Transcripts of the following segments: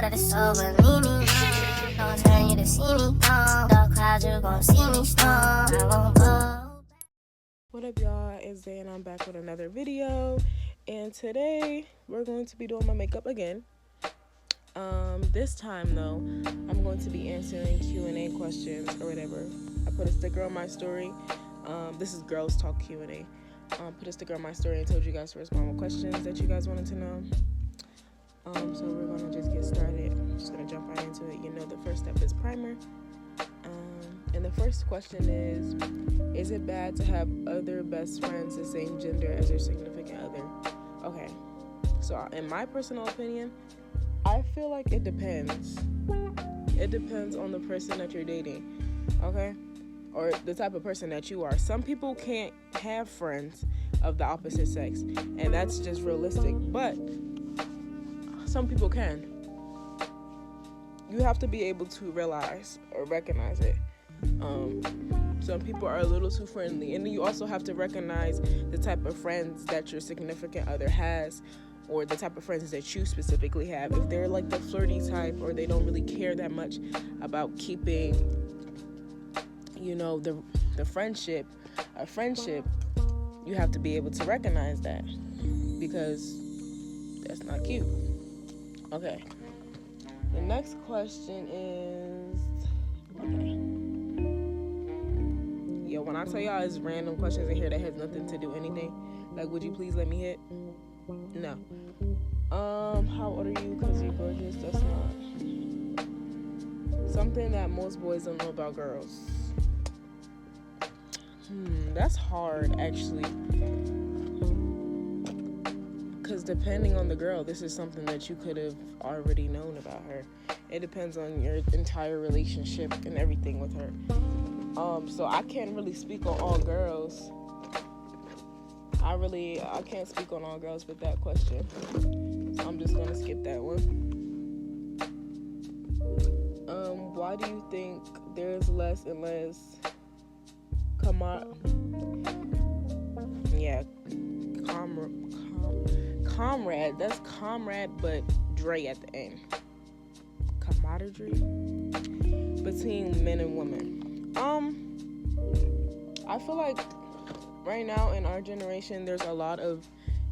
that it's over, leave me alone. Don't turn you to see me gone. Dark clouds, you gon' see me storm. I won't go. What up, y'all? It's Zay, and I'm back with another video. And today we're going to be doing my makeup again. This time though, I'm going to be answering Q&A questions or whatever. I put a sticker on my story. This is Girls Talk Q&A. Put a sticker on my story and told you guys to respond with questions that you guys wanted to know. So we're gonna just get started. I'm just gonna jump right into it. You know, the first step is primer. And the first question is it bad to have other best friends the same gender as your significant other? Okay, so in my personal opinion, I feel like it depends. It depends on the person that you're dating, okay? Or the type of person that you are. Some people can't have friends of the opposite sex, and that's just realistic, but some people can. You have to be able to realize or recognize it. Some people are a little too friendly, and then you also have to recognize the type of friends that your significant other has, or the type of friends that you specifically have. If they're like the flirty type, or they don't really care that much about keeping, you know, the friendship a friendship, you have to be able to recognize that, because that's not cute. Okay, the next question is, okay. Yo, when I tell y'all it's random questions in here that has nothing to do anything, like, would you please let me hit? No. How old are you? Because you're gorgeous. That's not something that most boys don't know about girls. That's hard, actually. Because depending on the girl, this is something that you could have already known about her. It depends on your entire relationship and everything with her. So I can't really speak on all girls. I can't speak on all girls with that question. So I'm just gonna skip that one. Why do you think there's less and less comrade? That's comrade, but Dre at the end. Camaraderie between men and women. I feel like right now in our generation, there's a lot of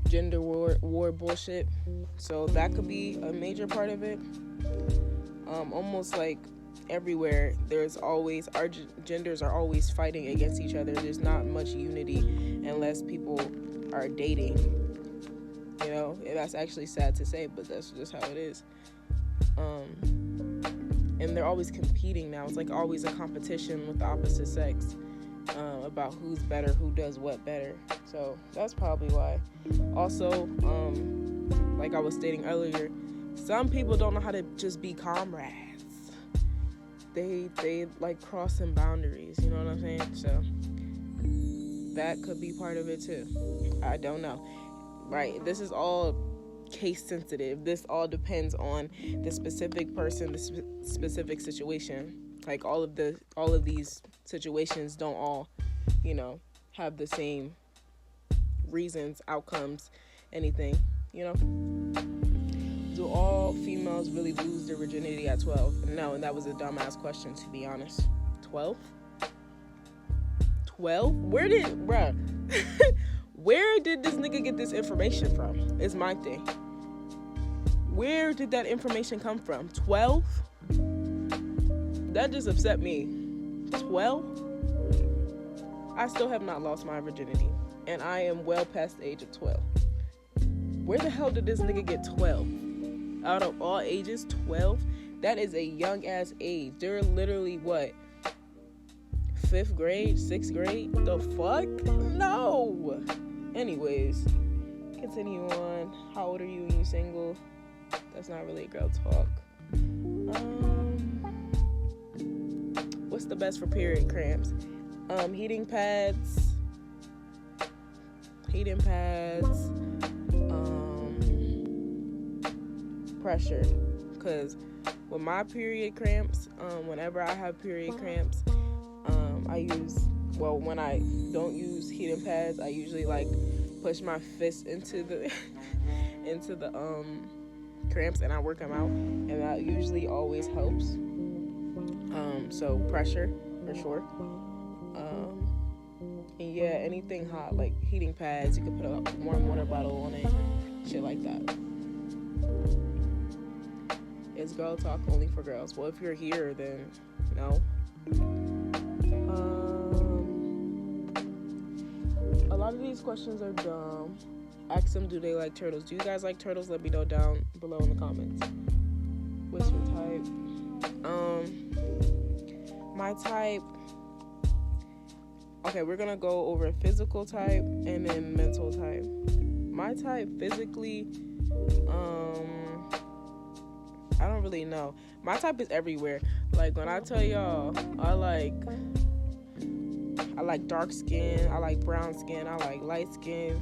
gender war bullshit. So that could be a major part of it. Almost like everywhere, our genders are always fighting against each other. There's not much unity unless people are dating. You know, that's actually sad to say, but that's just how it is. And they're always competing now. It's like always a competition with the opposite sex about who's better, who does what better. So that's probably why. Also, like I was stating earlier, some people don't know how to just be comrades. They like crossing boundaries, you know what I'm saying? So that could be part of it too. I don't know. Right, this is all case sensitive. This all depends on the specific person, the specific situation. Like all of these situations don't all, you know, have the same reasons, outcomes, anything, you know? Do all females really lose their virginity at 12? No, and that was a dumbass question, to be honest. 12? 12? Where did this nigga get this information from? Is my thing. Where did that information come from? 12? That just upset me. 12? I still have not lost my virginity, and I am well past the age of 12. Where the hell did this nigga get 12? Out of all ages, 12? That is a young ass age. They're literally what? 5th grade, 6th grade? The fuck? No. Anyways, continue on. How old are you and you single? That's not really a girl talk. What's the best for period cramps? Heating pads, pressure. Because with my period cramps, whenever I have period cramps, when I don't use heating pads, I usually like push my fist into the cramps, and I work them out, and that usually always helps. So pressure for sure. And yeah, anything hot like heating pads, you could put a warm water bottle on it, shit like that. Is girl talk only for girls? Well, if you're here, then no. A lot of these questions are dumb. Ask them, do they like turtles? Do you guys like turtles? Let me know down below in the comments. What's your type? My type. Okay, we're gonna go over physical type and then mental type. My type physically, I don't really know. My type is everywhere. Like when I tell y'all, I like dark skin, I like brown skin, I like light skin,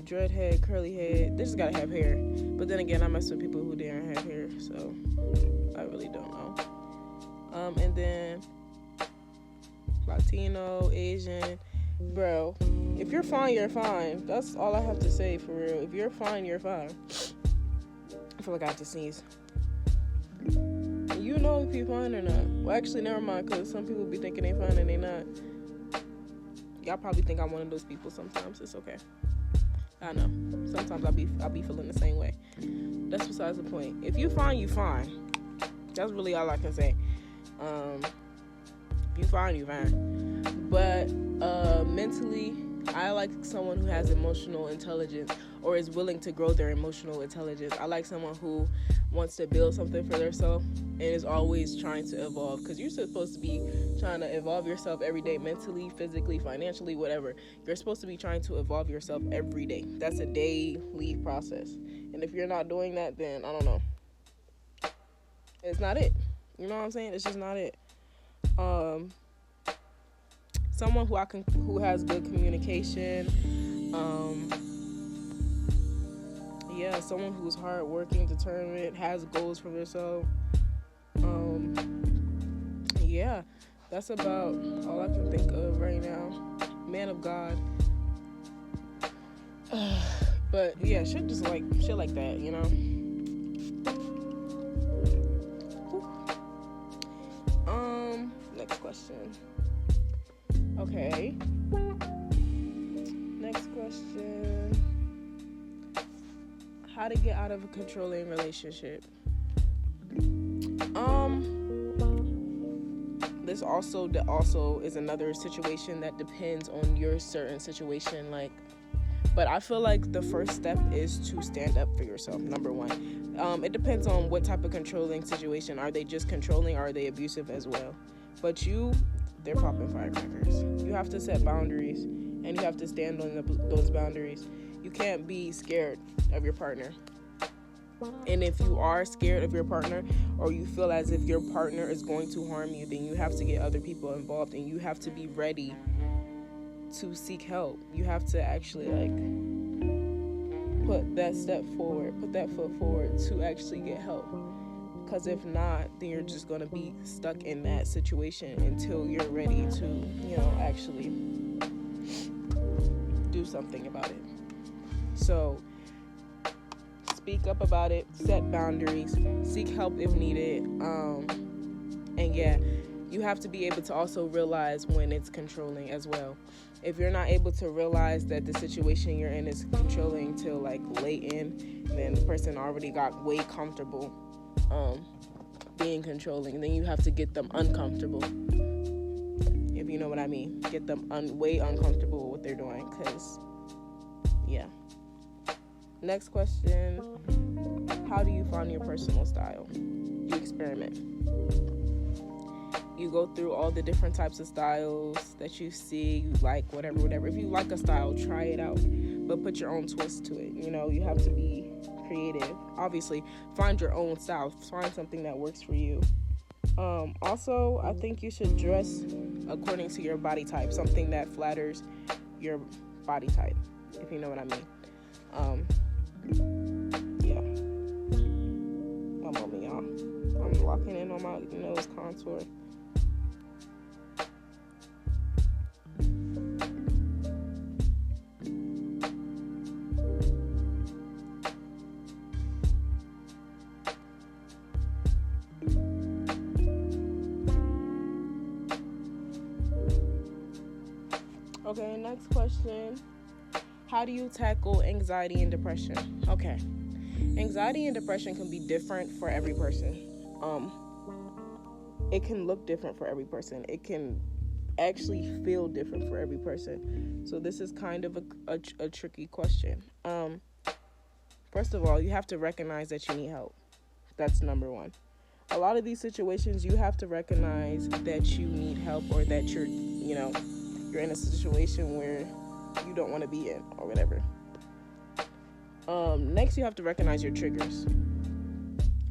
dread head, curly head. They just gotta have hair. But then again, I mess with people who didn't have hair, so I really don't know. And then Latino, Asian, bro. If you're fine, you're fine. That's all I have to say for real. If you're fine, you're fine. I feel like I have to sneeze. You know if you're fine or not. Well, actually, never mind, because some people be thinking they fine and they not. Y'all probably think I'm one of those people sometimes. It's okay. I know. Sometimes I'll be feeling the same way. That's besides the point. If you fine, you fine. That's really all I can say. If you fine, you fine. But mentally, I like someone who has emotional intelligence or is willing to grow their emotional intelligence. I like someone who wants to build something for themselves and is always trying to evolve, because you're supposed to be trying to evolve yourself every day, mentally, physically, financially, whatever. You're supposed to be trying to evolve yourself every day. That's a daily process. And if you're not doing that, then I don't know. It's not it. You know what I'm saying? It's just not it. Someone who has good communication. Yeah, someone who's hardworking, determined, has goals for themselves. Yeah, that's about all I can think of right now. Man of God. But yeah, shit like that, you know. Next question. Okay. Next question. How to get out of a controlling relationship. This also is another situation that depends on your certain situation, but I feel like the first step is to stand up for yourself, number one. It depends on what type of controlling situation. Are they just controlling, or are they abusive as well? But they're popping firecrackers. You have to set boundaries, and you have to stand on those boundaries. You can't be scared of your partner. And if you are scared of your partner, or you feel as if your partner is going to harm you, then you have to get other people involved, and you have to be ready to seek help. You have to actually put that foot forward to actually get help. Because if not, then you're just going to be stuck in that situation until you're ready to, actually do something about it. So speak up about it, set boundaries, seek help if needed. And yeah, you have to be able to also realize when it's controlling as well. If you're not able to realize that the situation you're in is controlling till late in, then the person already got way comfortable being controlling, then you have to get them uncomfortable, if you know what I mean. Get them way uncomfortable with what they're doing, because yeah. Next question. How do you find your personal style? You experiment. You go through all the different types of styles that you see, you like, whatever. If you like a style, try it out, but put your own twist to it. You have to be creative. Obviously, find your own style. Find something that works for you. Also, I think you should dress according to your body type, something that flatters your body type, if you know what I mean. Yeah. One moment, y'all. I'm locking in on my nose contour. Okay, next question. How do you tackle anxiety and depression? Okay. Anxiety and depression can be different for every person. It can look different for every person. It can actually feel different for every person. So this is kind of a tricky question. First of all, you have to recognize that you need help. That's number one. A lot of these situations, you have to recognize that you need help, or that you're in a situation where you don't want to be in, or whatever. Next, you have to recognize your triggers.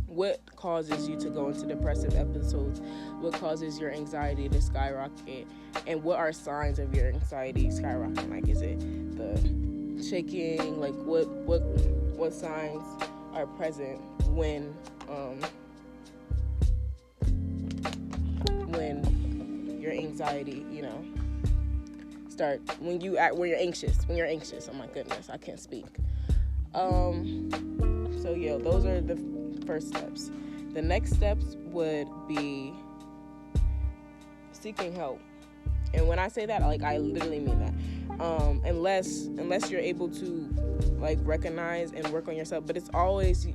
What causes you to go into depressive episodes? What causes your anxiety to skyrocket? And what are signs of your anxiety skyrocketing? Like, is it the shaking? Like, what signs are present when your anxiety, when you're anxious? Oh my goodness, I can't speak. So yeah, those are the first steps. The next steps would be seeking help. And when I say that, like, I literally mean that. Unless you're able to, like, recognize and work on yourself. But it's always,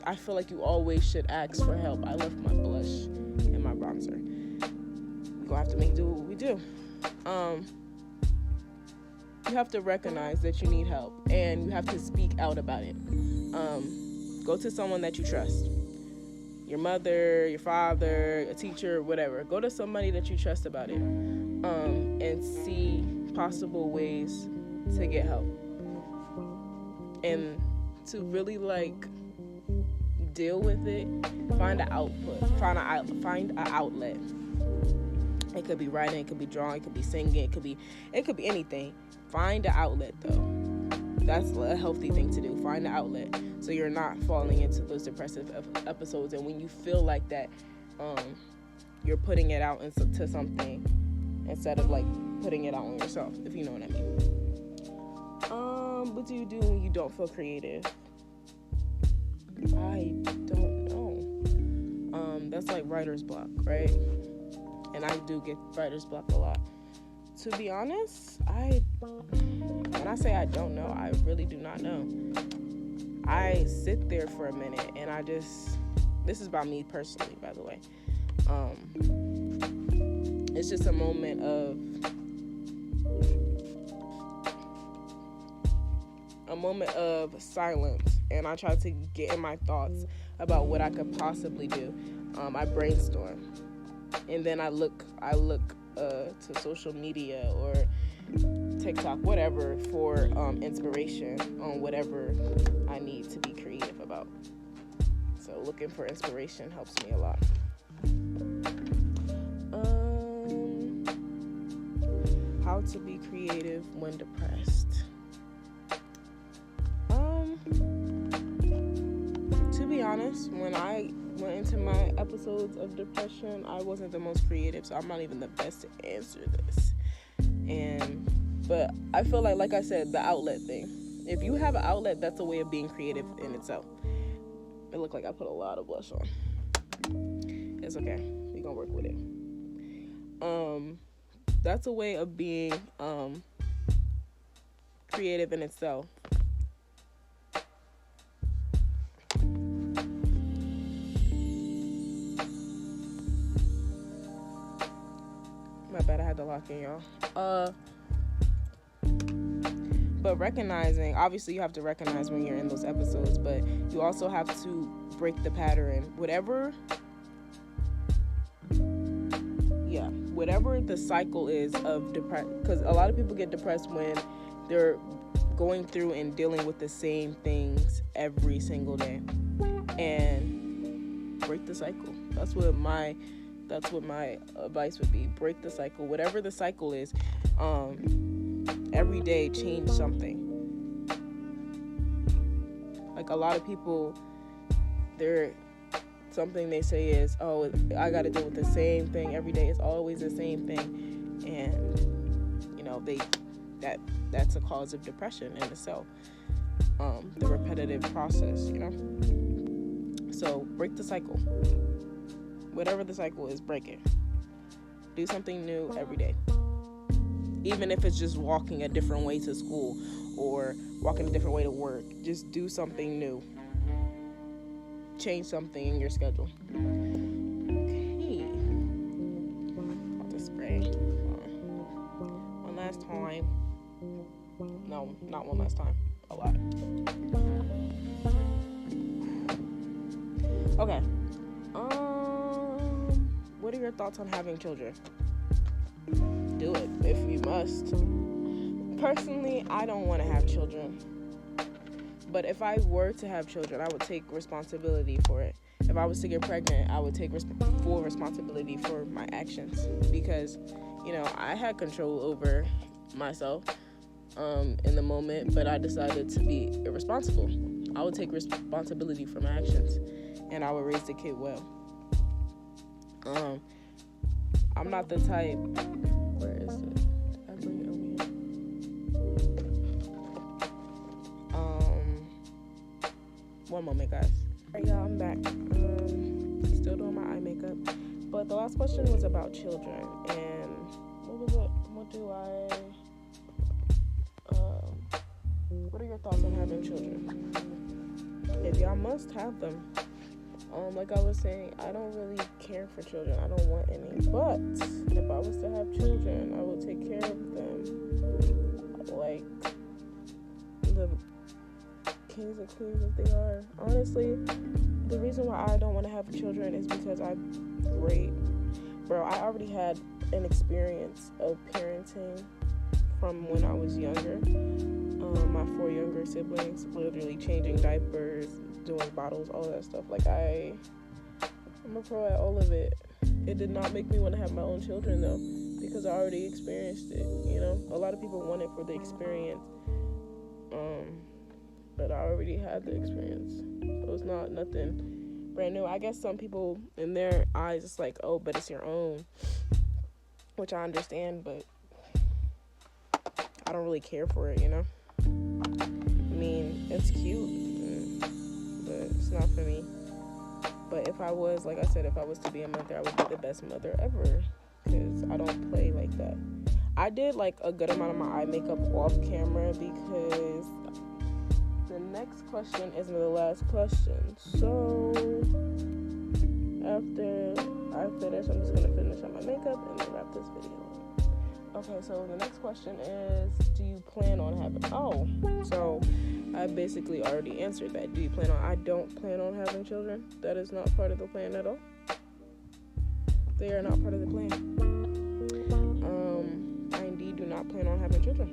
I feel like you always should ask for help. I left my blush and my bronzer. We're gonna have to do what we do. You have to recognize that you need help, and you have to speak out about it. Go to someone that you trust. Your mother, your father, a teacher, whatever. Go to somebody that you trust about it, and see possible ways to get help. And to really, like, deal with it, find an outlet. It could be writing, it could be drawing, it could be singing, it could be anything. Find an outlet, though. That's a healthy thing to do. Find an outlet so you're not falling into those depressive episodes. And when you feel like that, you're putting it out into something instead of, like, putting it out on yourself, if you know what I mean. What do you do when you don't feel creative? I don't know. That's like writer's block, right? And I do get writer's block a lot. To be honest, when I say I don't know, I really do not know. I sit there for a minute and this is about me personally, by the way. It's just a moment of silence, and I try to get in my thoughts about what I could possibly do. I brainstorm, and then I look to social media or TikTok, whatever, for inspiration on whatever I need to be creative about. So looking for inspiration helps me a lot. How to be creative when depressed. To be honest, when I went into my episodes of depression, I wasn't the most creative, so I'm not even the best to answer this. But I feel like I said, the outlet thing. If you have an outlet, that's a way of being creative in itself. It looked like I put a lot of blush on. It's okay. We're gonna work with it. That's a way of being creative in itself. My bad, I had to lock in, y'all. But recognizing, obviously you have to recognize when you're in those episodes, but you also have to break the pattern. Whatever the cycle is of depression, because a lot of people get depressed when they're going through and dealing with the same things every single day. And break the cycle. That's what my advice would be. Break the cycle. Whatever the cycle is, every day change something. Like, a lot of people, something they say is, oh, I got to deal with the same thing every day. It's always the same thing. And, that's a cause of depression in itself. The repetitive process, So break the cycle. Whatever the cycle is, break it. Do something new every day. even if it's just walking a different way to school or walking a different way to work. Just do something new. Change something in your schedule. Okay. I'll just spray. One last time. No, not one last time. A lot. Okay. What are your thoughts on having children? Do it if you must. Personally, I don't want to have children. But if I were to have children, I would take responsibility for it. If I was to get pregnant, I would take full responsibility for my actions. Because, I had control over myself in the moment, but I decided to be irresponsible. I would take responsibility for my actions, and I would raise the kid well. I'm not the type. Where is it? Did I bring it over here? One moment, guys. Alright, y'all, I'm back. Still doing my eye makeup. But the last question was about children, and what was it? What are your thoughts on having children? If y'all must have them. Like I was saying, I don't really care for children. I don't want any. But if I was to have children, I would take care of them like the kings and queens that they are. Honestly, the reason why I don't want to have children is because I already had an experience of parenting from when I was younger. My 4 younger siblings, literally changing diapers, doing bottles, all of that stuff. Like, I'm a pro at all of it. It did not make me want to have my own children, though, because I already experienced it, A lot of people want it for the experience, but I already had the experience. So it's nothing brand new. I guess some people, in their eyes, it's like, oh, but it's your own, which I understand, but I don't really care for it, I mean, it's cute, but it's not for me. But if I was, like I said, if I was to be a mother, I would be the best mother ever, because I don't play like that. I did like a good amount of my eye makeup off camera because the next question isn't the last question. So after I finish, I'm just going to finish on my makeup and then wrap this video up. Okay, so the next question is, do you plan on having... so I basically already answered that. Do you plan on... I don't plan on having children. That is not part of the plan at all. They are not part of the plan. I indeed do not plan on having children.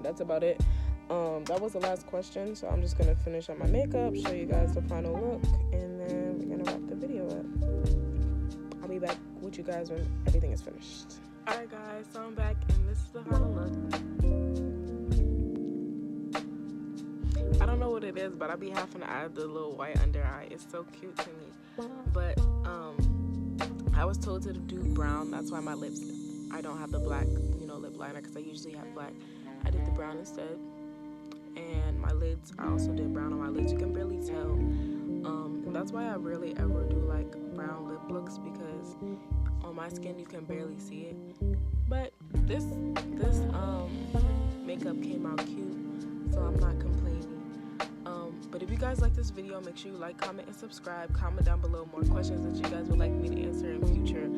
That's about it. That was the last question, so I'm just going to finish on my makeup, show you guys the final look, and then we're going to wrap the video up. I'll be back with you guys when everything is finished. Alright guys, so I'm back and this is the final look. I don't know what it is, but I be having to add the little white under eye. It's so cute to me. But I was told to do brown. That's why my lips, I don't have the black, lip liner, because I usually have black. I did the brown instead. And my lids, I also did brown on my lids. You can barely tell. And that's why I rarely ever do like brown lip looks, because on my skin you can barely see it. But this makeup came out cute, so I'm not complaining. But if you guys like this video, make sure you like, comment, and subscribe. Comment down below more questions that you guys would like me to answer in future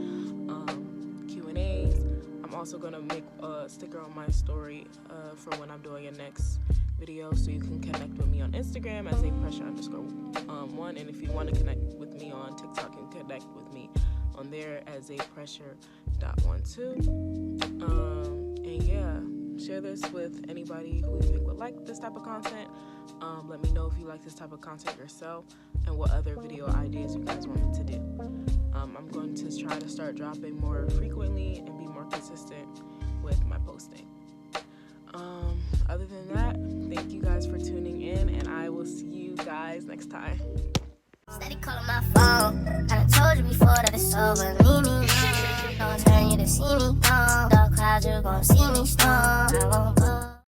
Q&As. I'm also gonna make a sticker on my story for when I'm doing a next video, so you can connect with me on Instagram as zaypressure_1, and if you want to connect with me on TikTok, you can connect with me on there as zaypressure.12. And yeah, share this with anybody who you think would like this type of content. Let me know if you like this type of content yourself and what other video ideas you guys want me to do. I'm going to try to start dropping more frequently and be more consistent with my posting. Other than that, thank you guys for tuning in, and I will see you guys next time. Steady calling my phone. I done told you before that it's over. Leave me. Don't turn you to see me gone. Dark clouds, you gon' see me storm. I won't go.